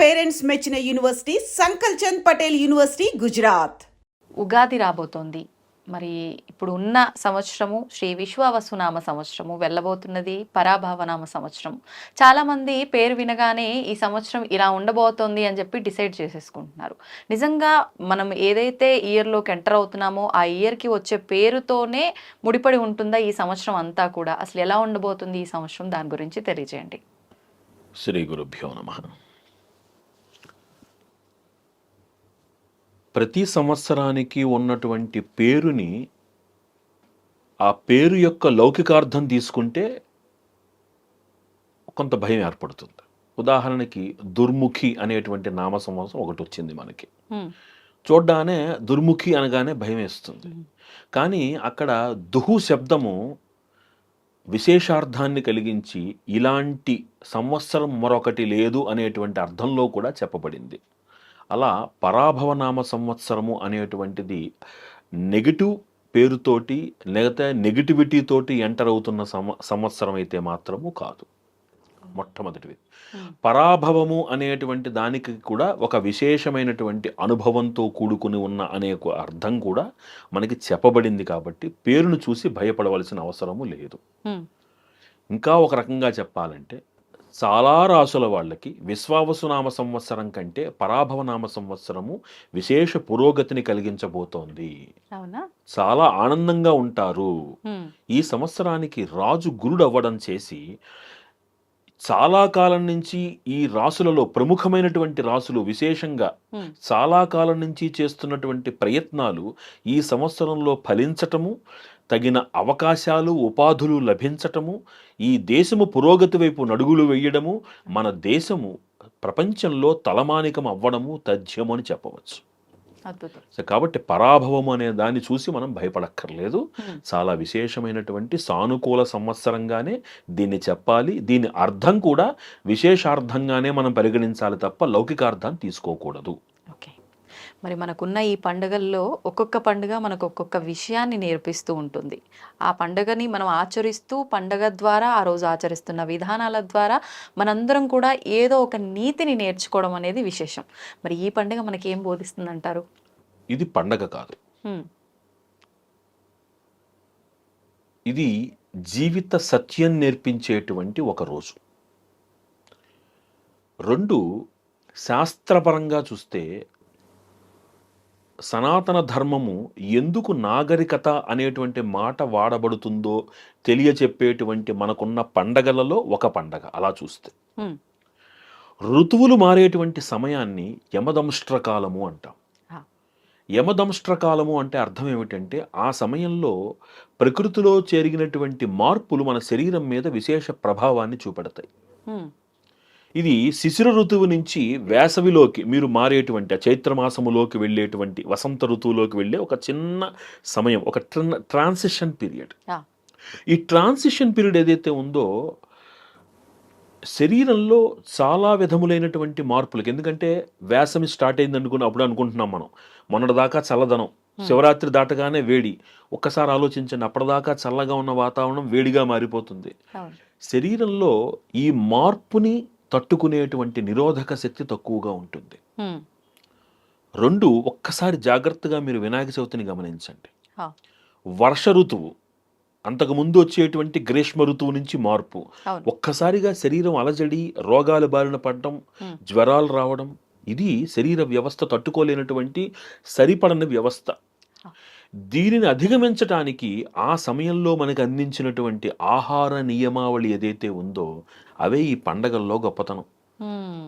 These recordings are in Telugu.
పేరెంట్స్ మెచ్చిన యూనివర్సిటీ సంకల్ చంద్ పటేల్ యూనివర్సిటీ గుజరాత్. ఉగాది రాబోతోంది. మరి ఇప్పుడు ఉన్న సంవత్సరము శ్రీ విశ్వావసునామ సంవత్సరము, వెళ్ళబోతున్నది పరాభవనామ సంవత్సరం. చాలామంది పేరు వినగానే ఈ సంవత్సరం ఇలా ఉండబోతోంది అని చెప్పి డిసైడ్ చేసేసుకుంటున్నారు. నిజంగా మనం ఏదైతే ఇయర్లోకి ఎంటర్ అవుతున్నామో ఆ ఇయర్కి వచ్చే పేరుతోనే ముడిపడి ఉంటుందా ఈ సంవత్సరం అంతా కూడా? అసలు ఎలా ఉండబోతుంది ఈ సంవత్సరం, దాని గురించి తెలియజేయండి. శ్రీ గురుభ్యో నమః. ప్రతి సంవత్సరానికి ఉన్నటువంటి పేరుని, ఆ పేరు యొక్క లౌకికార్థం తీసుకుంటే కొంత భయం ఏర్పడుతుంది. ఉదాహరణకి దుర్ముఖి అనేటువంటి నామ సంవత్సరం ఒకటి వచ్చింది మనకి. చూడ్డానే దుర్ముఖి అనగానే భయం వేస్తుంది. కానీ అక్కడ దుహు శబ్దము విశేషార్థాన్ని కలిగించి ఇలాంటి సంవత్సరం మరొకటి లేదు అనేటువంటి అర్థంలో కూడా చెప్పబడింది. అలా పరాభవనామ సంవత్సరము అనేటువంటిది నెగిటివ్ పేరుతోటి లేకపోతే నెగిటివిటీతోటి ఎంటర్ అవుతున్న సంవత్సరం అయితే మాత్రము కాదు. మొట్టమొదటిది పరాభవము అనేటువంటి దానికి కూడా ఒక విశేషమైనటువంటి అనుభవంతో కూడుకుని ఉన్న అనే అర్థం కూడా మనకి చెప్పబడింది. కాబట్టి పేరును చూసి భయపడవలసిన అవసరము లేదు. ఇంకా ఒక రకంగా చెప్పాలంటే చాలా రాసుల వాళ్ళకి విశ్వావసునామ సంవత్సరం కంటే పరాభవనామ సంవత్సరము విశేష పురోగతిని కలిగించబోతోంది. చాలా ఆనందంగా ఉంటారు. ఈ సంవత్సరానికి రాజు గురుడు అవ్వడం చేసి చాలా కాలం నుంచి ఈ రాసులలో ప్రముఖమైనటువంటి రాసులు విశేషంగా చాలా కాలం నుంచి చేస్తున్నటువంటి ప్రయత్నాలు ఈ సంవత్సరంలో ఫలించటము, తగిన అవకాశాలు ఉపాధులు లభించటము, ఈ దేశము పురోగతి వైపు నడుగులు వేయడము, మన దేశము ప్రపంచంలో తలమానికం అవ్వడము తథ్యము అని చెప్పవచ్చు. కాబట్టి పరాభవం అనే దాన్ని చూసి మనం భయపడక్కర్లేదు. చాలా విశేషమైనటువంటి సానుకూల సంవత్సరంగానే దీన్ని చెప్పాలి. దీని అర్థం కూడా విశేషార్థంగానే మనం పరిగణించాలి తప్ప లౌకికార్థాన్ని తీసుకోకూడదు. మరి మనకున్న ఈ పండుగల్లో ఒక్కొక్క పండుగ మనకు ఒక్కొక్క విషయాన్ని నేర్పిస్తూ ఉంటుంది. ఆ పండుగని మనం ఆచరిస్తూ, పండుగ ద్వారా ఆ రోజు ఆచరిస్తున్న విధానాల ద్వారా మనందరం కూడా ఏదో ఒక నీతిని నేర్చుకోవడం అనేది విశేషం. మరి ఈ పండుగ మనకి ఏం బోధిస్తుంది అంటారు? ఇది పండగ కాదు, ఇది జీవిత సత్యం నేర్పించేటువంటి ఒక రోజు. రెండు, శాస్త్రపరంగా చూస్తే సనాతన ధర్మము ఎందుకు నాగరికత అనేటువంటి మాట వాడబడుతుందో తెలియచెప్పేటువంటి మనకున్న పండగలలో ఒక పండగ. అలా చూస్తే ఋతువులు మారేటువంటి సమయాన్ని యమదంష్ట్రకాలము అంటాం. యమదంష్ట్రకాలము అంటే అర్థం ఏమిటంటే ఆ సమయంలో ప్రకృతిలో జరిగినటువంటి మార్పులు మన శరీరం మీద విశేష ప్రభావాన్ని చూపెడతాయి. ఇది శిశిర ఋతువు నుంచి వేసవిలోకి మీరు మారేటువంటి చైత్రమాసములోకి వెళ్ళేటువంటి వసంత ఋతువులోకి వెళ్ళే ఒక చిన్న సమయం, ఒక ట్రాన్సిషన్ పీరియడ్. ఈ ట్రాన్సిషన్ పీరియడ్ ఏదైతే ఉందో శరీరంలో చాలా విధములైనటువంటి మార్పులకి, ఎందుకంటే వేసవి స్టార్ట్ అయింది అప్పుడు అనుకుంటున్నాం మనం మొన్నటిదాకా చల్లదనం, శివరాత్రి దాటగానే వేడి. ఒక్కసారి ఆలోచించండి, అప్పటిదాకా చల్లగా ఉన్న వాతావరణం వేడిగా మారిపోతుంది. శరీరంలో ఈ మార్పుని తట్టుకునేటువంటి నిరోధక శక్తి తక్కువగా ఉంటుంది. రెండు, ఒక్కసారి జాగ్రత్తగా మీరు వినాయక చవితిని గమనించండి. వర్ష ఋతువు, అంతకుముందు వచ్చేటువంటి గ్రీష్మ ఋతువు నుంచి మార్పు, ఒక్కసారిగా శరీరం అలజడి, రోగాలు బారిన పడడం, జ్వరాలు రావడం, ఇది శరీర వ్యవస్థ తట్టుకోలేనటువంటి సరిపడని వ్యవస్థ. దీనిని అధిగమించటానికి ఆ సమయంలో మనకు అందించినటువంటి ఆహార నియమావళి ఏదైతే ఉందో అవే ఈ పండగల్లో గొప్పతనం.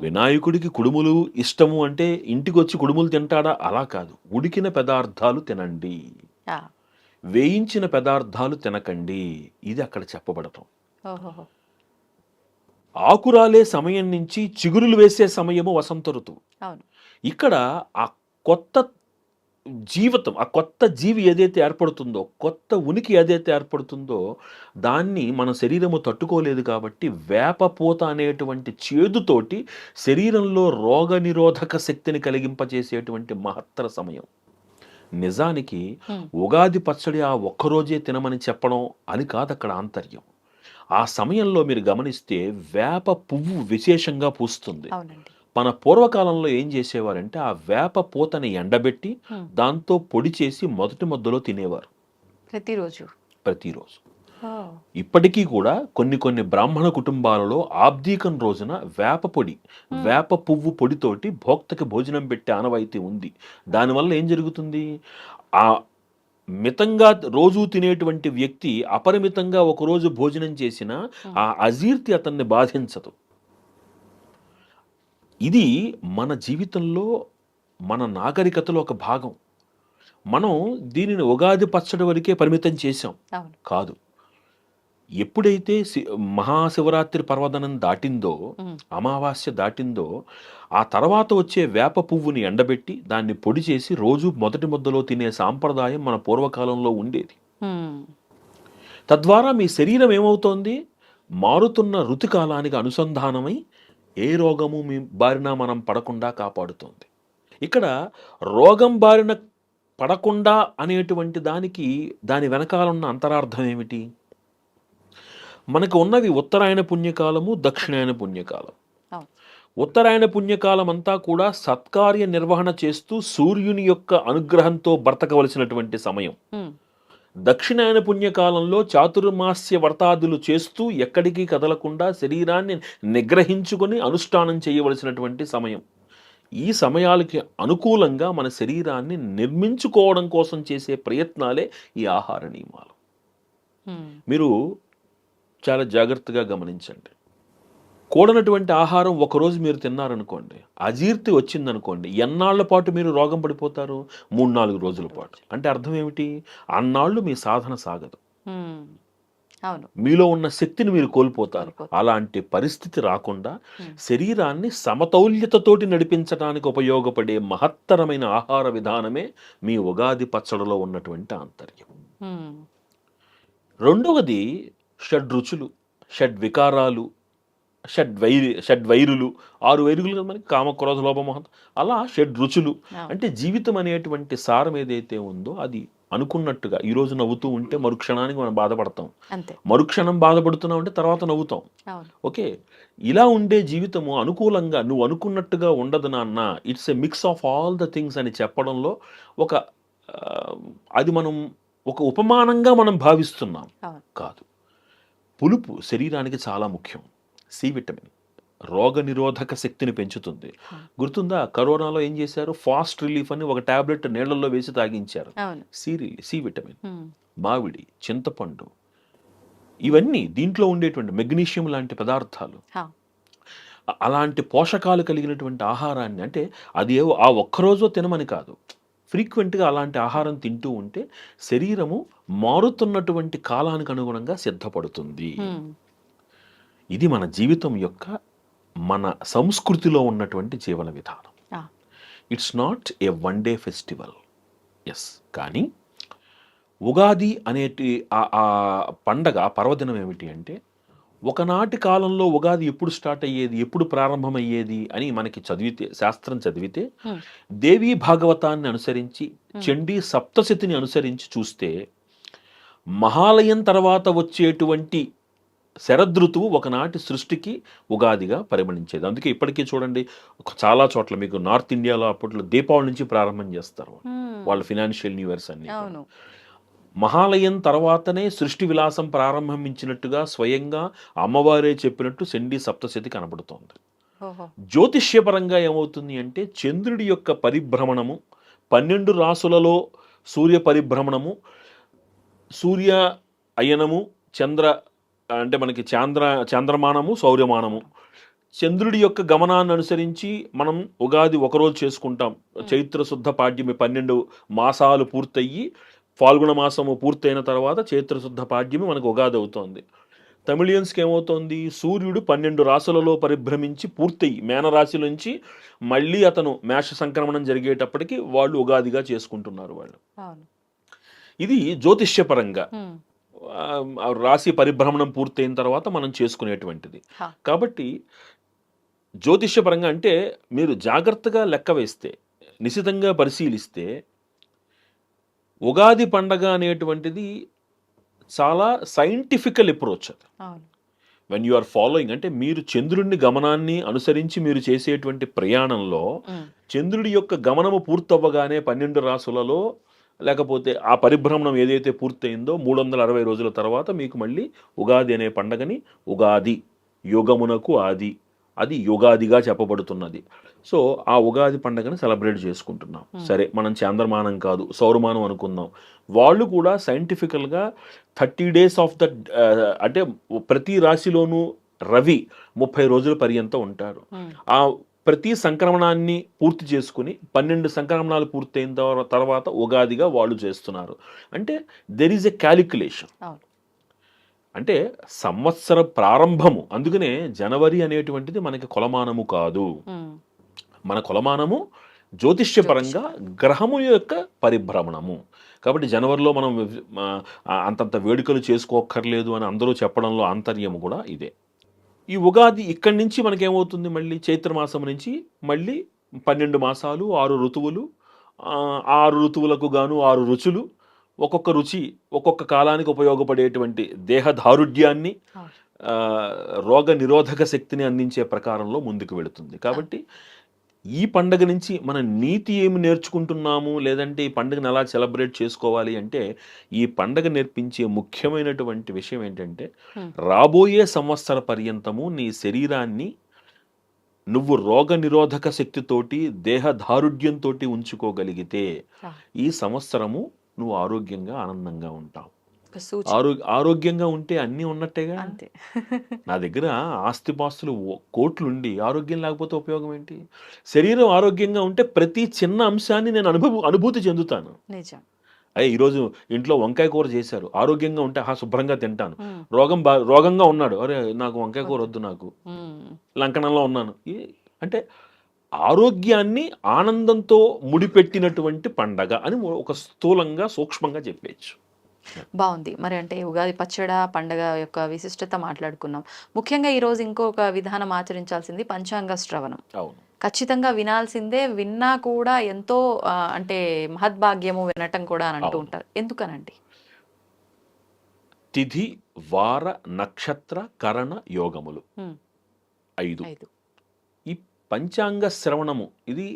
వినాయకుడికి కుడుములు ఇష్టము అంటే ఇంటికి వచ్చి కుడుములు తింటాడా? అలా కాదు. ఉడికిన పదార్థాలు తినండి, వేయించిన పదార్థాలు తినకండి, ఇది అక్కడ చెప్పబడటం. ఆకురాలే సమయం నుంచి చిగురులు వేసే సమయము వసంత ఋతువు. ఇక్కడ ఆ కొత్త జీవితం, ఆ కొత్త జీవి ఏదైతే ఏర్పడుతుందో, కొత్త ఉనికి ఏదైతే ఏర్పడుతుందో దాన్ని మన శరీరము తట్టుకోలేదు. కాబట్టి వేపపూత అనేటువంటి చేదుతోటి శరీరంలో రోగ నిరోధక శక్తిని కలిగింపజేసేటువంటి మహత్తర సమయం. నిజానికి ఉగాది పచ్చడి ఆ ఒక్కరోజే తినమని చెప్పడం అని కాదు అక్కడ ఆంతర్యం. ఆ సమయంలో మీరు గమనిస్తే వేప పువ్వు విశేషంగా పూస్తుంది. మన పూర్వకాలంలో ఏం చేసేవారంటే ఆ వేప పూతని ఎండబెట్టి దాంతో పొడి చేసి మొదటి ముద్దలో తినేవారు ప్రతిరోజు. ఇప్పటికీ కూడా కొన్ని బ్రాహ్మణ కుటుంబాలలో ఆబ్దీకం రోజున వేప పొడి, వేప పువ్వు పొడితోటి భోక్తకి భోజనం పెట్టే ఆనవాయితీ ఉంది. దానివల్ల ఏం జరుగుతుంది, ఆ మితంగా రోజు తినేటువంటి వ్యక్తి అపరిమితంగా ఒకరోజు భోజనం చేసిన ఆ అజీర్తి అతన్ని బాధించదు. ఇది మన జీవితంలో, మన నాగరికతలో ఒక భాగం. మనం దీనిని ఉగాది పచ్చడి వరకే పరిమితం చేశాం కాదు. ఎప్పుడైతే మహాశివరాత్రి పర్వదనం దాటిందో, అమావాస్య దాటిందో, ఆ తర్వాత వచ్చే వేప పువ్వుని ఎండబెట్టి దాన్ని పొడి చేసి రోజు మొదటి ముద్దలో తినే సాంప్రదాయం మన పూర్వకాలంలో ఉండేది. తద్వారా మీ శరీరం ఏమవుతోంది, మారుతున్న ఋతుకాలానికి అనుసంధానమై ఏ రోగము మీ బారిన మనం పడకుండా కాపాడుతోంది. ఇక్కడ రోగం బారిన పడకుండా అనేటువంటి దాని వెనకాల ఉన్న అంతరార్థం ఏమిటి? మనకు ఉన్నది ఉత్తరాయణ పుణ్యకాలము, దక్షిణాయన పుణ్యకాలం. ఉత్తరాయణ పుణ్యకాలం అంతా కూడా సత్కార్య నిర్వహణ చేస్తూ సూర్యుని యొక్క అనుగ్రహంతో బ్రతకవలసినటువంటి సమయం. దక్షిణాయన పుణ్యకాలంలో చాతుర్మాస్య వ్రతాదులు చేస్తూ ఎక్కడికి కదలకుండా శరీరాన్ని నిగ్రహించుకొని అనుష్ఠానం చేయవలసినటువంటి సమయం. ఈ సమయాలకి అనుకూలంగా మన శరీరాన్ని నిర్మించుకోవడం కోసం చేసే ప్రయత్నాలే ఈ ఆహార నియమాలు. మీరు చాలా జాగ్రత్తగా గమనించండి. కూడనటువంటి ఆహారం ఒకరోజు మీరు తిన్నారనుకోండి, అజీర్తి వచ్చిందనుకోండి, ఎన్నాళ్ల పాటు మీరు రోగం పడిపోతారు? 3-4 రోజుల పాటు. అంటే అర్థం ఏమిటి? అన్నాళ్ళు మీ సాధన సాగదు, మీలో ఉన్న శక్తిని మీరు కోల్పోతారు. అలాంటి పరిస్థితి రాకుండా శరీరాన్ని సమతౌల్యతతోటి నడిపించడానికి ఉపయోగపడే మహత్తరమైన ఆహార విధానమే మీ ఉగాది పచ్చడిలో ఉన్నటువంటి ఆంతర్యం. రెండవది షడ్రుచులు, షడ్వికారాలు, షడ్వైరులు. 6 వైరులు కదా మనకి, కామక్రోధ లోభమోహం. అలా షడ్రుచులు అంటే జీవితం అనేటువంటి సారం ఏదైతే ఉందో అది అనుకున్నట్టుగా ఈరోజు నవ్వుతూ ఉంటే మరుక్షణానికి మనం బాధపడతాం, మరుక్షణం బాధపడుతున్నాం అంటే తర్వాత నవ్వుతాం. ఓకే, ఇలా ఉండే జీవితము అనుకూలంగా నువ్వు అనుకున్నట్టుగా ఉండదు నాన్న, it's a mix of all the things అని చెప్పడంలో అది మనం ఒక ఉపమానంగా మనం భావిస్తున్నాం కాదు. పులుపు శరీరానికి చాలా ముఖ్యం. సి విటమిన్ రోగ నిరోధక శక్తిని పెంచుతుంది. గుర్తుందా, కరోనాలో ఏం చేశారు? ఫాస్ట్ రిలీఫ్ అని ఒక టాబ్లెట్ నీళ్లలో వేసి తాగించారు. సి విటమిన్, మామిడి, చింతపండు, ఇవన్నీ దీంట్లో ఉండేటువంటి మెగ్నీషియం లాంటి పదార్థాలు. అలాంటి పోషకాలు కలిగినటువంటి ఆహారాన్ని, అంటే అది ఆ ఒక్కరోజు తినమని కాదు, ఫ్రీక్వెంట్గా అలాంటి ఆహారం తింటూ ఉంటే శరీరము మారుతున్నటువంటి కాలానికి అనుగుణంగా సిద్ధపడుతుంది. ఇది మన జీవితం యొక్క, మన సంస్కృతిలో ఉన్నటువంటి జీవన విధానం. It's not a one day festival. Yes, కానీ ఉగాది అనేటి ఆ పండగ, ఆ పర్వదినం ఏమిటి అంటే, ఒకనాటి కాలంలో ఉగాది ఎప్పుడు స్టార్ట్ అయ్యేది, ఎప్పుడు ప్రారంభమయ్యేది అని మనకి శాస్త్రం చదివితే దేవీ భాగవతాన్ని అనుసరించి, చండీ సప్తశతిని అనుసరించి చూస్తే మహాలయం తర్వాత వచ్చేటువంటి శరదృతువు ఒకనాటి సృష్టికి ఉగాదిగా పరిగణించేది. అందుకే ఇప్పటికీ చూడండి, చాలా చోట్ల మీకు నార్త్ ఇండియాలో అప్పట్లో దీపావళి నుంచి ప్రారంభం చేస్తారు వాళ్ళ ఫినాన్షియల్ న్యూ ఇయర్స్ అన్ని. మహాలయం తర్వాతనే సృష్టి విలాసం ప్రారంభించినట్టుగా స్వయంగా అమ్మవారే చెప్పినట్టు చండీ సప్తశతి కనబడుతోంది. జ్యోతిష్యపరంగా ఏమవుతుంది అంటే, చంద్రుడి యొక్క పరిభ్రమణము, 12 రాసులలో సూర్య పరిభ్రమణము, సూర్య అయనము, అంటే మనకి చంద్రమానము, సౌర్యమానము, చంద్రుడి యొక్క గమనాన్ని అనుసరించి మనం ఉగాది ఒకరోజు చేసుకుంటాం. చైత్ర శుద్ధ పాడ్యమి 12 మాసాలు పూర్తయ్యి ఫాల్గుణ మాసము పూర్తయిన తర్వాత చైత్రశుద్ధ పాడ్యమి మనకు ఉగాది అవుతోంది. తమిళియన్స్కి ఏమవుతోంది, సూర్యుడు 12 రాశులలో పరిభ్రమించి పూర్తయి మేనరాశి నుంచి మళ్ళీ అతను మేష సంక్రమణం జరిగేటప్పటికి వాళ్ళు ఉగాదిగా చేసుకుంటున్నారు వాళ్ళు. ఇది జ్యోతిష్యపరంగా రాశి పరిభ్రమణం పూర్తయిన తర్వాత మనం చేసుకునేటువంటిది. కాబట్టి జ్యోతిష్యపరంగా అంటే మీరు జాగ్రత్తగా లెక్క వేస్తే, నిశితంగా పరిశీలిస్తే, ఉగాది పండగ అనేటువంటిది చాలా సైంటిఫికల్ అప్రోచ్. అది వెన్ యు ఆర్ ఫాలోయింగ్ అంటే మీరు చంద్రుడిని గమనాన్ని అనుసరించి మీరు చేసేటువంటి ప్రయాణంలో చంద్రుడి యొక్క గమనము పూర్తవ్వగానే 12 రాసులలో లేకపోతే ఆ పరిభ్రమణం ఏదైతే పూర్తయిందో 360 రోజుల తర్వాత మీకు మళ్ళీ ఉగాది అనే పండగని ఉగాది యుగమునకు ఆది అది యుగాదిగా చెప్పబడుతున్నది. సో ఆ ఉగాది పండగని సెలబ్రేట్ చేసుకుంటున్నాం. సరే మనం చాంద్రమానం కాదు సౌరమానం అనుకుందాం. వాళ్ళు కూడా సైంటిఫికల్గా 30 డేస్ ఆఫ్ ద అంటే ప్రతి రాశిలోనూ రవి 30 రోజుల పర్యంతం ఉంటారు. ఆ ప్రతి సంక్రమణాన్ని పూర్తి చేసుకుని 12 సంక్రమణాలు పూర్తయిన తర్వాత ఉగాదిగా వాళ్ళు చేస్తున్నారు. అంటే దెర్ ఈజ్ ఎ క్యాలిక్యులేషన్. అంటే సంవత్సర ప్రారంభము. అందుకనే జనవరి అనేటువంటిది మనకి కొలమానము కాదు. మన కొలమానము జ్యోతిష్యపరంగా గ్రహము యొక్క పరిభ్రమణము. కాబట్టి జనవరిలో మనం అంతంత వేడుకలు చేసుకోక్కర్లేదు అని అందరూ చెప్పడంలో ఆంతర్యము కూడా ఇదే. ఈ ఉగాది ఇక్కడి నుంచి మనకేమవుతుంది, మళ్ళీ చైత్రమాసం నుంచి మళ్ళీ 12 మాసాలు 6 ఋతువులు, 6 ఋతువులకు గాను 6 రుచులు, ఒక్కొక్క రుచి ఒక్కొక్క కాలానికి ఉపయోగపడేటువంటి దేహదారుఢ్యాన్ని రోగ నిరోధక శక్తిని అందించే ప్రకారంలో ముందుకు వెళుతుంది. కాబట్టి ఈ పండగ నుంచి మన నీతి ఏమి నేర్చుకుంటున్నాము, లేదంటే ఈ పండుగను ఎలా సెలబ్రేట్ చేసుకోవాలి అంటే ఈ పండగ నేర్పించే ముఖ్యమైనటువంటి విషయం ఏంటంటే రాబోయే సంవత్సర పర్యంతము నీ శరీరాన్ని నువ్వు రోగ నిరోధక శక్తితోటి దేహదారుఢ్యంతో ఉంచుకోగలిగితే ఈ సంవత్సరము నువ్వు ఆరోగ్యంగా ఆనందంగా ఉంటావు. ఆరోగ్యంగా ఉంటే అన్నీ ఉన్నట్టేగా. నా దగ్గర ఆస్తిపాస్తులు కోట్లుండి ఆరోగ్యం లేకపోతే ఉపయోగం ఏంటి? శరీరం ఆరోగ్యంగా ఉంటే ప్రతి చిన్న అంశాన్ని నేను అనుభూతి చెందుతాను. అయ్యే ఈరోజు ఇంట్లో వంకాయ కూర చేశారు, ఆరోగ్యంగా ఉంటే శుభ్రంగా తింటాను. రోగంగా ఉన్నాడు, అరే నాకు వంకాయ కూర వద్దు, నాకు లంకనంలో ఉన్నాను అంటే ఆరోగ్యాన్ని ఆనందంతో ముడిపెట్టినటువంటి పండగ అని ఒక స్థూలంగా సూక్ష్మంగా చెప్పేయచ్చు. బాగుంది. మరి అంటే ఉగాది పచ్చడ పండగ యొక్క విశిష్టత మాట్లాడుకున్నాం. ముఖ్యంగా ఈరోజు ఇంకొక విధానం ఆచరించాల్సింది పంచాంగ శ్రవణం. అవును, ఖచ్చితంగా వినాల్సిందే. విన్నా కూడా ఎంతో అంటే మహద్భాగ్యము వినటం కూడా అని అంటూ ఉంటారు. ఎందుకనండి? తిథి వార నక్షత్ర కరణ యోగములు 5. ఈ పంచాంగ శ్రవణము ఇది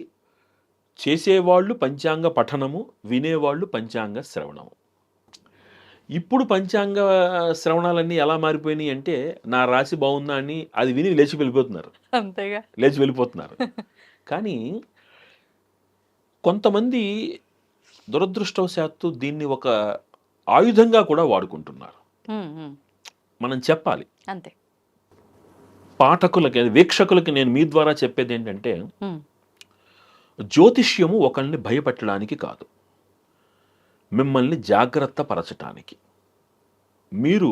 చేసేవాళ్ళు పంచాంగ పఠనము, వినేవాళ్ళు పంచాంగ శ్రవణము. ఇప్పుడు పంచాంగ శ్రవణాలన్నీ ఎలా మారిపోయినాయి అంటే నా రాశి బాగుందా అని అది విని లేచి వెళ్ళిపోతున్నారు. అంతేగా, లేచి వెళ్ళిపోతున్నారు. కానీ కొంతమంది దురదృష్టవశాత్తు దీన్ని ఒక ఆయుధంగా కూడా వాడుకుంటున్నారు. మనం చెప్పాలి అంతే. పాఠకులకి వీక్షకులకి నేను మీ ద్వారా చెప్పేది ఏంటంటే జ్యోతిష్యము ఒకరిని భయపెట్టడానికి కాదు, మిమ్మల్ని జాగ్రత్త పరచటానికి, మీరు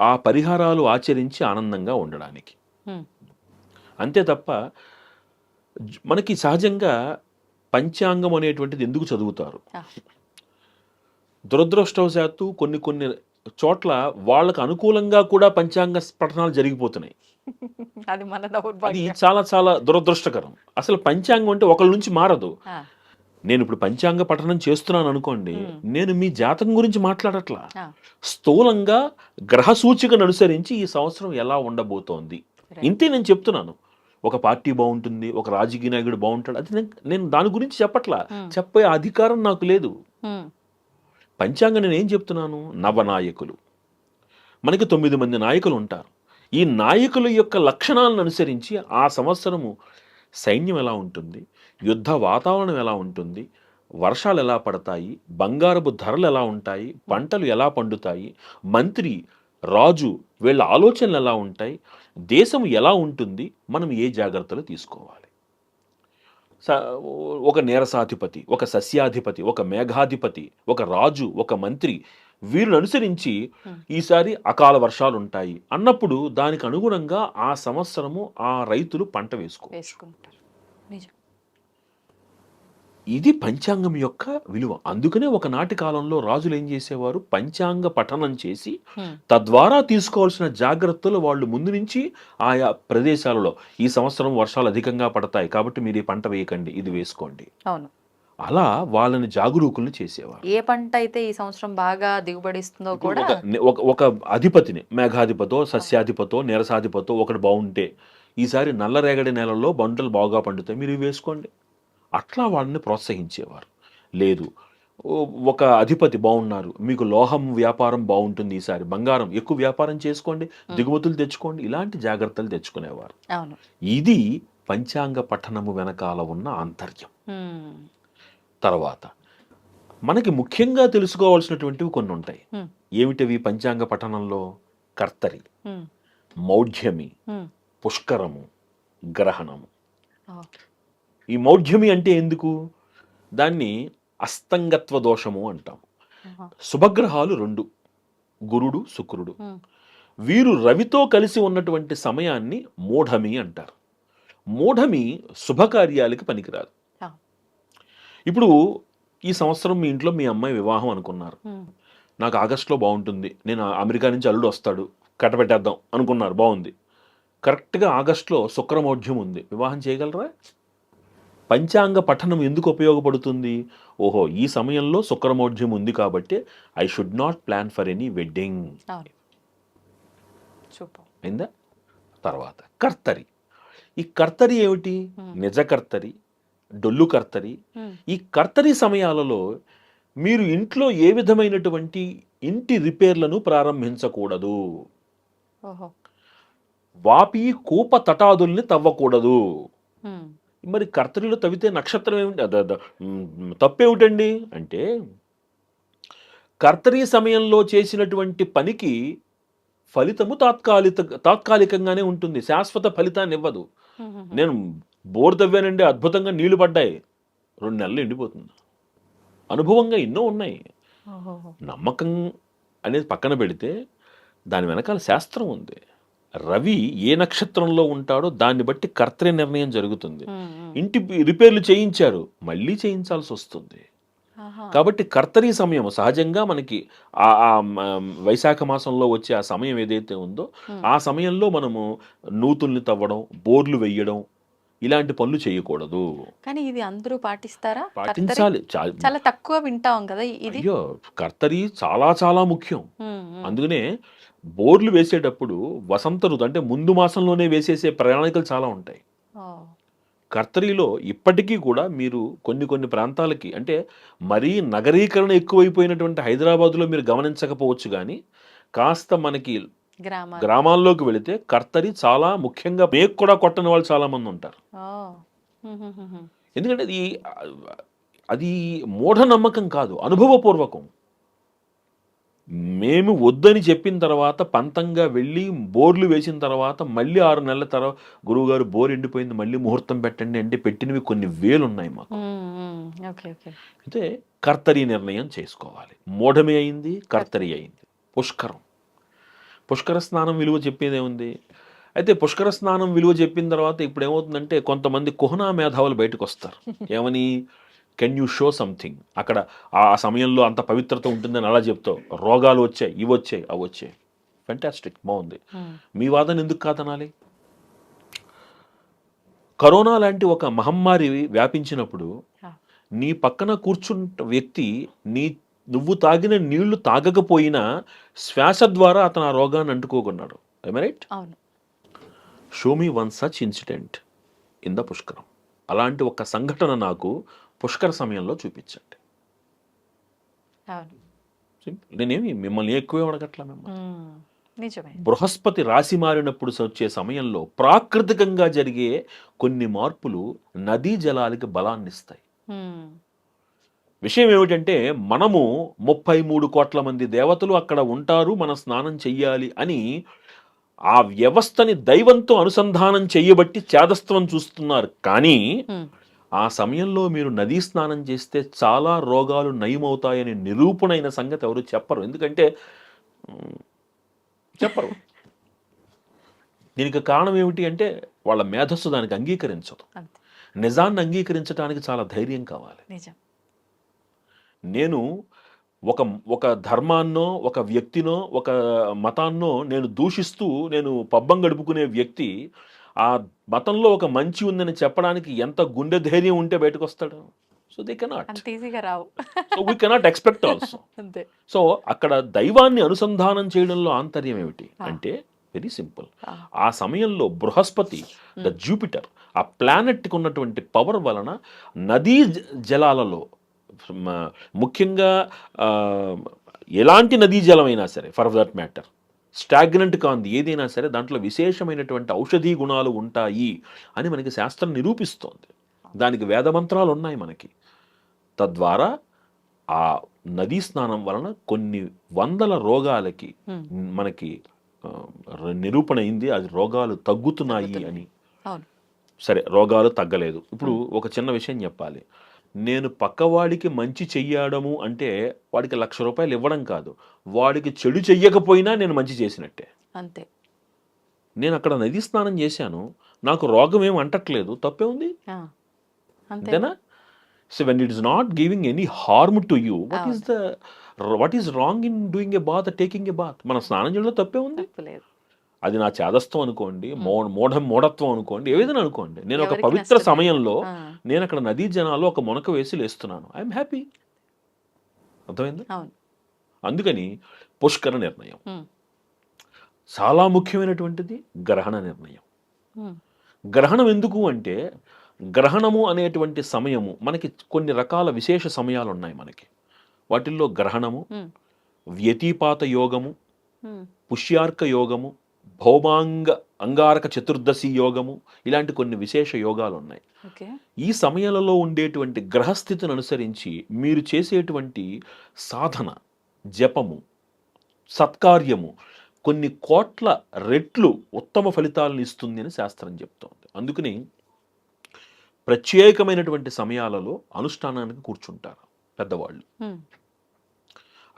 ఆ పరిహారాలు ఆచరించి ఆనందంగా ఉండడానికి. అంతే తప్ప మనకి సహజంగా పంచాంగం అనేటువంటిది ఎందుకు చదువుతారు? దురదృష్టవశాత్తు కొన్ని చోట్ల వాళ్ళకు అనుకూలంగా కూడా పంచాంగ పఠనాలు జరిగిపోతున్నాయి. అది చాలా చాలా దురదృష్టకరం. అసలు పంచాంగం అంటే ఒకళ్ళ నుంచి మారదు. నేను ఇప్పుడు పంచాంగ పఠనం చేస్తున్నాను అనుకోండి, నేను మీ జాతకం గురించి మాట్లాడట్లా, స్థూలంగా గ్రహ సూచికను అనుసరించి ఈ సంవత్సరం ఎలా ఉండబోతోంది ఇంతే నేను చెప్తున్నాను. ఒక పార్టీ బాగుంటుంది, ఒక రాజకీయ నాయకుడు బాగుంటాడు, అది నేను దాని గురించి చెప్పట్లా, చెప్పే అధికారం నాకు లేదు. పంచాంగం నేను ఏం చెప్తున్నాను? నవనాయకులు, మనకి 9 మంది నాయకులు ఉంటారు. ఈ నాయకుల యొక్క లక్షణాలను అనుసరించి ఆ సంవత్సరము సైన్యం ఎలా ఉంటుంది, యుద్ధ వాతావరణం ఎలా ఉంటుంది, వర్షాలు ఎలా పడతాయి, బంగారపు ధరలు ఎలా ఉంటాయి, పంటలు ఎలా పండుతాయి, మంత్రి రాజు వీళ్ళ ఆలోచనలు ఎలా ఉంటాయి, దేశం ఎలా ఉంటుంది, మనం ఏ జాగ్రత్తలు తీసుకోవాలి. ఒక నీరసాధిపతి, ఒక సస్యాధిపతి, ఒక మేఘాధిపతి, ఒక రాజు, ఒక మంత్రి, వీరిని అనుసరించి ఈసారి అకాల వర్షాలు ఉంటాయి అన్నప్పుడు దానికి అనుగుణంగా ఆ సంవత్సరము ఆ రైతులు పంట వేసుకుంటారు. ఇది పంచాంగం యొక్క విలువ. అందుకనే ఒకనాటి కాలంలో రాజులు ఏం చేసేవారు? పంచాంగ పఠనం చేసి తద్వారా తీసుకోవాల్సిన జాగ్రత్తలు వాళ్ళు ముందు నుంచి ఆయా ప్రదేశాలలో ఈ సంవత్సరం వర్షాలు అధికంగా పడతాయి కాబట్టి మీరు ఈ పంట వేయకండి, ఇది వేసుకోండి. అలా వాళ్ళని జాగరూకుల్ని చేసేవారు. ఏ పంట అయితే ఈ సంవత్సరం బాగా దిగుబడిస్తుందో ఇప్పుడు కూడా ఒక అధిపతిని మేఘాధిపతో, సస్యాధిపతో, నీరసాధిపతో ఒకడు బాగుంటే ఈసారి నల్లరేగడి నేలల్లో పంటలు బాగా పండుతాయి, మీరు ఇవి వేసుకోండి. అట్లా వాళ్ళని ప్రోత్సహించేవారు. లేదు, ఒక అధిపతి బాగున్నారు, మీకు లోహం వ్యాపారం బాగుంటుంది, ఈసారి బంగారం ఎక్కువ వ్యాపారం చేసుకోండి, దిగుమతులు తెచ్చుకోండి, ఇలాంటి జాగ్రత్తలు తెచ్చుకునేవారు. అవును. ఇది పంచాంగ పఠనము వెనకాల ఉన్న ఆంతర్యం. తర్వాత మనకి ముఖ్యంగా తెలుసుకోవాల్సినటువంటివి కొన్ని ఉంటాయి. ఏమిటవి పంచాంగ పఠనంలో? కర్తరి, మౌఢ్యమి, పుష్కరము, గ్రహణము. ఈ మౌఢ్యమి అంటే ఎందుకు? దాన్ని అస్తంగత్వ దోషము అంటాం. శుభగ్రహాలు 2, గురుడు, శుక్రుడు, వీరు రవితో కలిసి ఉన్నటువంటి సమయాన్ని మూఢమి అంటారు. మూఢమి శుభకార్యాలకి పనికిరాదు. ఇప్పుడు ఈ సంవత్సరం మీ ఇంట్లో మీ అమ్మాయి వివాహం అనుకున్నారు, నాకు ఆగస్టులో బాగుంటుంది, నేను అమెరికా నుంచి అల్లుడు వస్తాడు, కట్టబెట్టేద్దాం అనుకున్నారు, బాగుంది. కరెక్ట్గా ఆగస్టులో శుక్రమౌఢ్యం ఉంది, వివాహం చేయగలరా? పంచాంగ పఠనం ఎందుకు ఉపయోగపడుతుంది? ఓహో, ఈ సమయంలో శుక్రమౌఢ్యం ఉంది కాబట్టి I should not plan for any wedding అయిందా? తర్వాత కర్తరి. ఈ కర్తరి ఏమిటి? నిజ కర్తరి, డొల్లు కర్తరి. ఈ కర్తరి సమయాలలో మీరు ఇంట్లో ఏ విధమైనటువంటి ఇంటి రిపేర్లను ప్రారంభించకూడదు. వాపి కూప తటాదుల్ని తవ్వకూడదు. మరి కర్తరిలో తవ్వితే నక్షత్రం ఏమిటి, తప్పేమిటండి అంటే, కర్తరి సమయంలో చేసినటువంటి పనికి ఫలితము తాత్కాలికంగానే ఉంటుంది, శాశ్వత ఫలితాన్ని ఇవ్వదు. నేను బోర్ తవ్వానండి, అద్భుతంగా నీళ్లు పడ్డాయి, 2 నెలలు ఎండిపోతుంది. అనుభవంగా ఎన్నో ఉన్నాయి. నమ్మకం అనేది పక్కన పెడితే దాని వెనకాల శాస్త్రం ఉంది. రవి ఏ నక్షత్రంలో ఉంటాడో దాన్ని బట్టి కర్తరి నిర్ణయం జరుగుతుంది. ఇంటి రిపేర్లు చేయించారు, మళ్ళీ చేయించాల్సి వస్తుంది. కాబట్టి కర్తరి సమయం సహజంగా మనకి ఆ వైశాఖ మాసంలో వచ్చే ఆ సమయం ఏదైతే ఉందో ఆ సమయంలో మనము నూతుల్ని తవ్వడం, బోర్లు వెయ్యడం, ఇలాంటి పనులు చేయకూడదు. కానీ ఇది అందరూ పాటిస్తారా? పాటించాలి. చాలా తక్కువ వింటాం కదా ఇది. అయ్యో, కర్తరి చాలా చాలా ముఖ్యం. అందుకనే బోర్లు వేసేటప్పుడు వసంత ఋతు అంటే ముందు మాసంలోనే వేసేసే ప్రణాళికలు చాలా ఉంటాయి. కర్తరిలో ఇప్పటికీ కూడా మీరు కొన్ని ప్రాంతాలకి, అంటే మరీ నగరీకరణ ఎక్కువైపోయినటువంటి హైదరాబాద్లో మీరు గమనించకపోవచ్చు, కానీ కాస్త మనకి గ్రామాల్లోకి వెళితే కర్తరి చాలా ముఖ్యంగా, మేకు కూడా కొట్టని వాళ్ళు చాలా మంది ఉంటారు. ఎందుకంటే అది మూఢనమ్మకం కాదు, అనుభవపూర్వకం. మేము వద్దని చెప్పిన తర్వాత పంతంగా వెళ్ళి బోర్లు వేసిన తర్వాత మళ్ళీ 6 నెలల తర్వాత గురువుగారు బోర్ ఎండిపోయింది, మళ్ళీ ముహూర్తం పెట్టండి అంటే పెట్టినవి కొన్ని వేలు ఉన్నాయి మాకు. అయితే కర్తరి నిర్ణయం చేసుకోవాలి. మూఢమే అయింది, కర్తరి అయింది. పుష్కర స్నానం విలువ చెప్పేదే ఉంది. అయితే పుష్కర స్నానం విలువ చెప్పిన తర్వాత ఇప్పుడు ఏమవుతుందంటే కొంతమంది కుహనా మేధావులు బయటకు వస్తారు. ఏమని? కెన్ యూ షో సంథింగ్, అక్కడ ఆ సమయంలో అంత పవిత్రత ఉంటుందని అలా చెప్తావు, రోగాలు వచ్చాయి, ఇవి వచ్చాయి, అవి వచ్చాయి. ఫెంటాస్టిక్, బాగుంది. మీ వాదన ఎందుకు కాదనాలి? కరోనా లాంటి ఒక మహమ్మారి వ్యాపించినప్పుడు నీ పక్కన కూర్చున్న వ్యక్తి నువ్వు తాగిన నీళ్లు తాగకపోయినా శ్వాస ద్వారా అతను ఆ రోగాన్ని అంటుకోకున్నాడు. Right? Show me one such incident in the Pushkaram. అలాంటి ఒక సంఘటన నాకు పుష్కర సమయంలో చూపించండి. నేనేమి మిమ్మల్ని ఎక్కువే అడగట్లా. మిమ్మల్ని బృహస్పతి రాశి మారినప్పుడు వచ్చే సమయంలో ప్రాకృతికంగా జరిగే కొన్ని మార్పులు నదీ జలాలకి బలాన్ని ఇస్తాయి. విషయం ఏమిటంటే, మనము 33 కోట్ల మంది దేవతలు అక్కడ ఉంటారు, మనం స్నానం చెయ్యాలి అని ఆ వ్యవస్థని దైవంతో అనుసంధానం చెయ్యబట్టి చేదస్త్వం చూస్తున్నారు. కానీ ఆ సమయంలో మీరు నదీ స్నానం చేస్తే చాలా రోగాలు నయమవుతాయని నిరూపణైన సంగతి ఎవరు చెప్పరు. ఎందుకంటే చెప్పరు. దీనికి కారణం ఏమిటి అంటే వాళ్ళ మేధస్సు దానికి అంగీకరించదు. నిజాన్ని అంగీకరించడానికి చాలా ధైర్యం కావాలి. నేను ఒక ధర్మాన్నో, ఒక వ్యక్తినో, ఒక మతాన్నో నేను దూషిస్తూ నేను పబ్బం గడుపుకునే వ్యక్తి ఆ మతంలో ఒక మంచి ఉందని చెప్పడానికి ఎంత గుండె ధైర్యం ఉంటే బయటకు వస్తాడు? So they cannot. అంత ఈజీగా రావు. So we cannot expect also. అంతే. సో అక్కడ దైవాన్ని అనుసంధానం చేయడంలో ఆంతర్యం ఏమిటి అంటే వెరీ సింపుల్. ఆ సమయంలో బృహస్పతి ద జూపిటర్ ఆ ప్లానెట్కి ఉన్నటువంటి పవర్ వలన నదీ జలాలలో ముఖ్యంగా ఆ, ఎలాంటి నదీ జలమైనా సరే ఫర్ దట్ మ్యాటర్ స్టాగ్నెంట్ కాంది ఏదైనా సరే దాంట్లో విశేషమైనటువంటి ఔషధీ గుణాలు ఉంటాయి అని మనకి శాస్త్రం నిరూపిస్తోంది. దానికి వేదమంత్రాలు ఉన్నాయి మనకి. తద్వారా ఆ నదీ స్నానం వలన కొన్ని వందల రోగాలకి మనకి నిరూపణ అయింది. అది రోగాలు తగ్గుతున్నాయి అని. అవును. సరే, రోగాలు తగ్గలేదు. ఇప్పుడు ఒక చిన్న విషయం చెప్పాలి. నేను పక్కవాడికి మంచి చెయ్యడము అంటే వాడికి 1,00,000 రూపాయలు ఇవ్వడం కాదు, వాడికి చెడు చెయ్యకపోయినా నేను మంచి చేసినట్టే. అంతే. నేను అక్కడ నదీ స్నానం చేశాను, నాకు రోగం ఏం అంటట్లేదు, తప్పే ఉంది ఆ, అంతే. అంతేనా? So when it is not giving any harm to you, what is wrong in doing a bath, taking a bath? మన స్నానం చేయడంలో తప్పే ఉంది. తప్పులేదు. అది నా చేదస్తం అనుకోండి, మూఢత్వం అనుకోండి, ఏదైనా అనుకోండి. నేను ఒక ఎవరికి పవిత్ర నష్టం సమయంలో ఆ. నేను అక్కడ నదీ జనాల్లో ఒక మునక వేసి లేస్తున్నాను. I'm happy. అర్థమైంది? అవును. అందుకని పుష్కర నిర్ణయం ఉమ్, చాలా ముఖ్యమైనటువంటిది. గ్రహణ నిర్ణయం. ఉమ్, గ్రహణం ఎందుకు అంటే గ్రహణము అనేటువంటి సమయము మనకి కొన్ని రకాల విశేష సమయాలు ఉన్నాయి మనకి. వాటిల్లో గ్రహణము, ఉమ్, వ్యతిపాత యోగము, ఉమ్, పుష్యార్క యోగము, భౌమాంగ అంగారక చతుర్దశి యోగము, ఇలాంటి కొన్ని విశేష యోగాలు ఉన్నాయి. ఓకే. ఈ సమయాలలో ఉండేటువంటి గ్రహస్థితిని అనుసరించి మీరు చేసేటువంటి సాధన, జపము, సత్కార్యము కొన్ని కోట్ల రెట్లు ఉత్తమ ఫలితాలను ఇస్తుంది అని శాస్త్రం చెప్తోంది. అందుకని ప్రత్యేకమైనటువంటి సమయాలలో అనుష్ఠానానికి కూర్చుంటారు పెద్దవాళ్ళు. ఉమ్,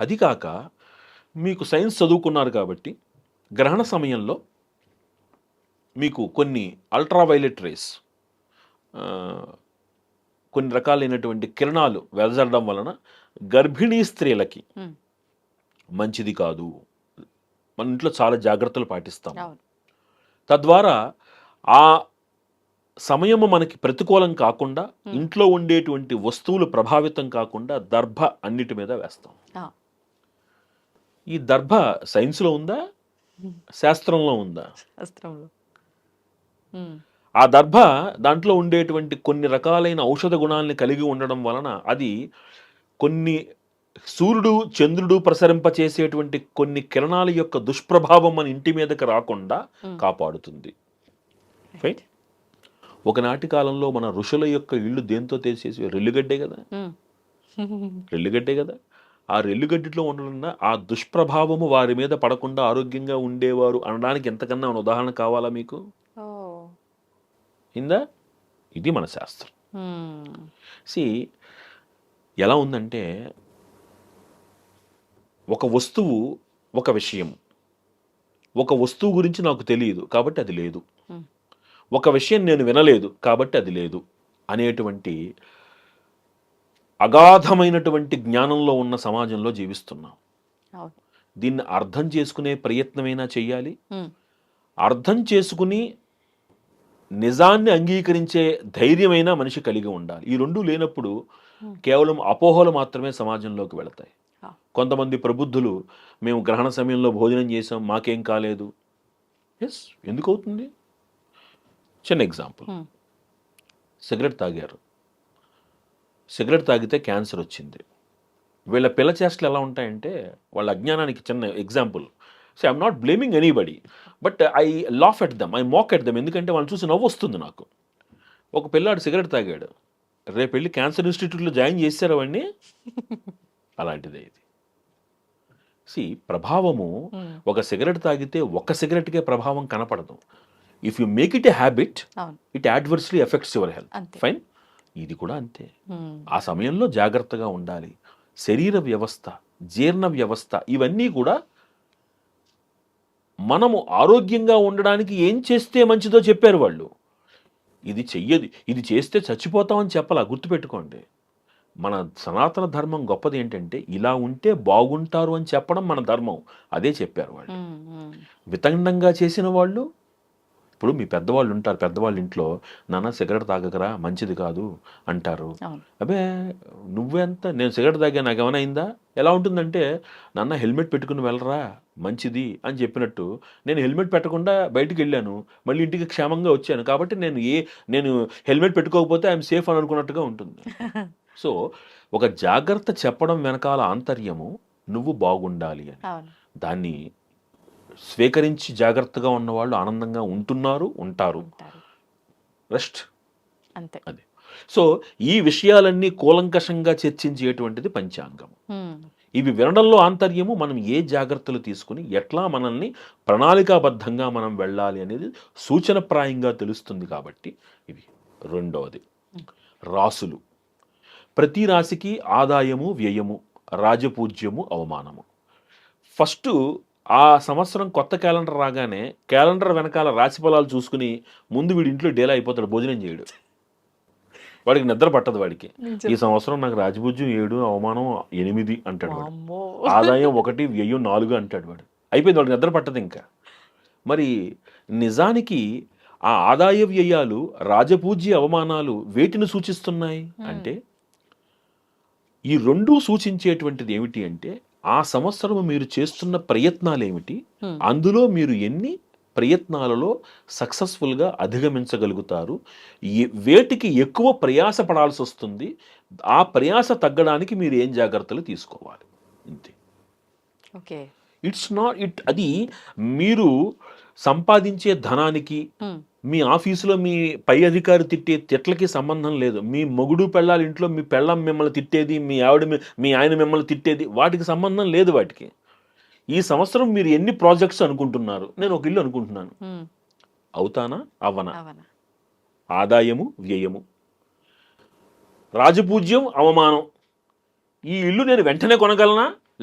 అది కాక మీకు సైన్స్ చదువుకున్నారు కాబట్టి గ్రహణ సమయంలో మీకు కొన్ని అల్ట్రావైలెట్ రేస్, కొన్ని రకాలైనటువంటి కిరణాలు వెదజల్లడం వలన గర్భిణీ స్త్రీలకి ఉమ్, మంచిది కాదు. మన ఇంట్లో చాలా జాగ్రత్తలు పాటిస్తాం. అవును. తద్వారా ఆ సమయము మనకి ప్రతికూలం కాకుండా ఇంట్లో ఉండేటువంటి వస్తువులు ప్రభావితం కాకుండా దర్భ అన్నిటి మీద వేస్తాం. ఆ, ఈ దర్భ సైన్స్లో ఉందా, శాస్త్రంలో ఉందా? శాస్త్రంలో. ఉమ్, ఆ దర్భ దాంట్లో ఉండేటువంటి కొన్ని రకాలైన ఔషధ గుణాలని కలిగి ఉండడం వలన అది కొన్ని సూర్యుడు చంద్రుడు ప్రసరింపచేసేటువంటి కొన్ని కిరణాల యొక్క దుష్ప్రభావం మన ఇంటి మీదకి రాకుండా కాపాడుతుంది. రైట్? ఒకనాటి కాలంలో మన ఋషుల యొక్క ఇళ్ళు దేంతో చేసేసి రెల్లుగడ్డే కదా, ఉమ్, రెల్లుగడ్డే కదా. ఆ రెల్లుగడ్డిలో ఉండడం ఆ దుష్ప్రభావము వారి మీద పడకుండా ఆరోగ్యంగా ఉండేవారు అనడానికి ఎంతకన్నా ఒక ఉదాహరణ కావాలా మీకు? ఓ, ఇందా? ఇది మన శాస్త్రం. ఉమ్, సి ఎలా ఉందంటే ఒక వస్తువు, ఒక విషయం, ఒక వస్తువు గురించి నాకు తెలియదు కాబట్టి అది లేదు, ఉమ్, ఒక విషయం నేను వినలేదు కాబట్టి అది లేదు అనేటువంటి అగాధమైనటువంటి జ్ఞానంలో ఉన్న సమాజంలో జీవిస్తున్నాం. అవును. దీన్ని అర్థం చేసుకునే ప్రయత్నమైనా చెయ్యాలి. ఉమ్, అర్థం చేసుకుని నిజాన్ని అంగీకరించే ధైర్యమైనా మనిషి కలిగి ఉండాలి. ఈ రెండూ లేనప్పుడు కేవలం అపోహలు మాత్రమే సమాజంలోకి వెళతాయి. ఆ. కొంతమంది ప్రబుద్ధులు మేము గ్రహణ సమయంలో భోజనం చేసాం మాకేం కాలేదు. ఎస్, ఎందుకు అవుతుంది? చిన్న ఎగ్జాంపుల్, ఉమ్, సిగరెట్ తాగారు, సిగరెట్ తాగితే క్యాన్సర్ వచ్చింది. వీళ్ళ పిల్ల చేష్టలు ఎలా ఉంటాయంటే, వాళ్ళ అజ్ఞానానికి చిన్న example. So I'm not blaming anybody, but I laugh at them, I mock at them. ఎందుకంటే వాళ్ళని చూసి నవ్వు వస్తుంది నాకు. ఒక పిల్లాడు సిగరెట్ తాగాడు, రేపు వెళ్ళి క్యాన్సర్ ఇన్స్టిట్యూట్లో జాయిన్ చేశారు వాడిని. అలాంటిదే ఇది. ప్రభావము, ఒక సిగరెట్ తాగితే ఒక్క సిగరెట్కే ప్రభావం కనపడదు. If you make it a habit, అవును. It adversely affects your health. అంతే. ఫైన్. ఇది కూడా అంతే. ఉమ్, ఆ సమయంలో జాగ్రత్తగా ఉండాలి. శరీర వ్యవస్థ, జీర్ణ వ్యవస్థ, ఇవన్నీ కూడా మనము ఆరోగ్యంగా ఉండడానికి ఏం చేస్తే మంచిదో చెప్పారు వాళ్ళు. ఇది చెయ్యది, ఇది చేస్తే చచ్చిపోతామని చెప్పాలా, గుర్తుపెట్టుకోండి. మన సనాతన ధర్మం గొప్పది ఏంటంటే ఇలా ఉంటే బాగుంటారు అని చెప్పడం మన ధర్మం. అదే చెప్పారు వాళ్ళు. ఉమ్, ఉమ్, వితండంగా చేసిన వాళ్ళు ఇప్పుడు మీ పెద్దవాళ్ళు ఉంటారు, పెద్దవాళ్ళ ఇంట్లో నాన్న సిగరెట్ తాగకరా మంచిది కాదు అంటారు. అవును. అబే నువ్వెంత, నేను సిగరెట్ తాగా నాకేమైనా అయిందా? ఎలా ఉంటుందంటే, నాన్న హెల్మెట్ పెట్టుకుని వెళ్ళరా మంచిది అని చెప్పినట్టు, నేను హెల్మెట్ పెట్టకుండా బయటికి వెళ్ళాను, మళ్ళీ ఇంటికి క్షేమంగా వచ్చాను, కాబట్టి నేను హెల్మెట్ పెట్టుకోకపోతే ఐఎమ్ సేఫ్ అని అనుకున్నట్టుగా ఉంటుంది. సో ఒక జాగ్రత్త చెప్పడం వెనకాల ఆంతర్యము నువ్వు బాగుండాలి అని. అవును. దాన్ని స్వీకరించి జాగ్రత్తగా ఉన్నవాళ్ళు ఆనందంగా ఉంటున్నారు, ఉంటారు. ఉంటారు. రెస్ట్ అంతే. అది. సో ఈ విషయాలన్నీ కూలంకషంగా చర్చించేటువంటిది పంచాంగం. హ్మ్. ఇవి వినడంలో ఆంతర్యము, మనం ఏ జాగ్రత్తలు తీసుకుని ఎట్లా మనల్ని ప్రణాళికాబద్ధంగా మనం వెళ్ళాలి అనేది సూచనప్రాయంగా తెలుస్తుంది కాబట్టి ఇవి. రెండవది రాసులు. ప్రతి రాశికి ఆదాయము, వ్యయము, రాజపూజ్యము, అవమానము. ఫస్ట్ ఆ సంవత్సరం కొత్త క్యాలెండర్ రాగానే క్యాలెండర్ వెనకాల రాశి ఫలాలు చూసుకుని ముందు వీడి ఇంట్లో డేలా అయిపోతాడు, భోజనం చేయడు, వాడికి నిద్ర పట్టదు. వాడికి ఈ సంవత్సరం నాకు రాజపూజ్యం 7, అవమానం 8 అంటాడు వాడు, అమ్మో. ఆదాయం 1, వ్యయం 4 అంటాడు వాడు. అయిపోయింది, వాడికి నిద్ర పట్టదు ఇంకా. మరి నిజానికి ఆ ఆదాయ వ్యయాలు, రాజపూజ్య, అవమానాలు వేటిని సూచిస్తున్నాయి అంటే, ఈ రెండూ సూచించేటువంటిది ఏమిటి అంటే, ఆ సంవత్సరం మీరు చేస్తున్న ప్రయత్నాలు ఏమిటి, అందులో మీరు ఎన్ని ప్రయత్నాలలో సక్సెస్ఫుల్గా అధిగమించగలుగుతారు, వేటికి ఎక్కువ ప్రయాస పడాల్సి వస్తుంది, ఆ ప్రయాస తగ్గడానికి మీరు ఏం జాగ్రత్తలు తీసుకోవాలి, ఇంతే. ఓకే. ఇట్స్ నాట్ ఇట్ అది మీరు సంపాదించే ధనానికి, మీ ఆఫీసులో మీ పై అధికారి తిట్టే తిట్లకి సంబంధం లేదు. మీ మొగుడు పెళ్ళాలి ఇంట్లో మీ పెళ్ళం మిమ్మల్ని తిట్టేది, మీ ఆయన మిమ్మల్ని తిట్టేది, వాటికి సంబంధం లేదు. వాటికి ఈ సంవత్సరం మీరు ఎన్ని ప్రాజెక్ట్స్ అనుకుంటున్నారు, నేను ఒక ఇల్లు అనుకుంటున్నాను, అవుతానా అవ్వనా, ఆదాయము, వ్యయము, రాజపూజ్యం, అవమానం, ఈ ఇల్లు నేను వెంటనే కొనగలనా,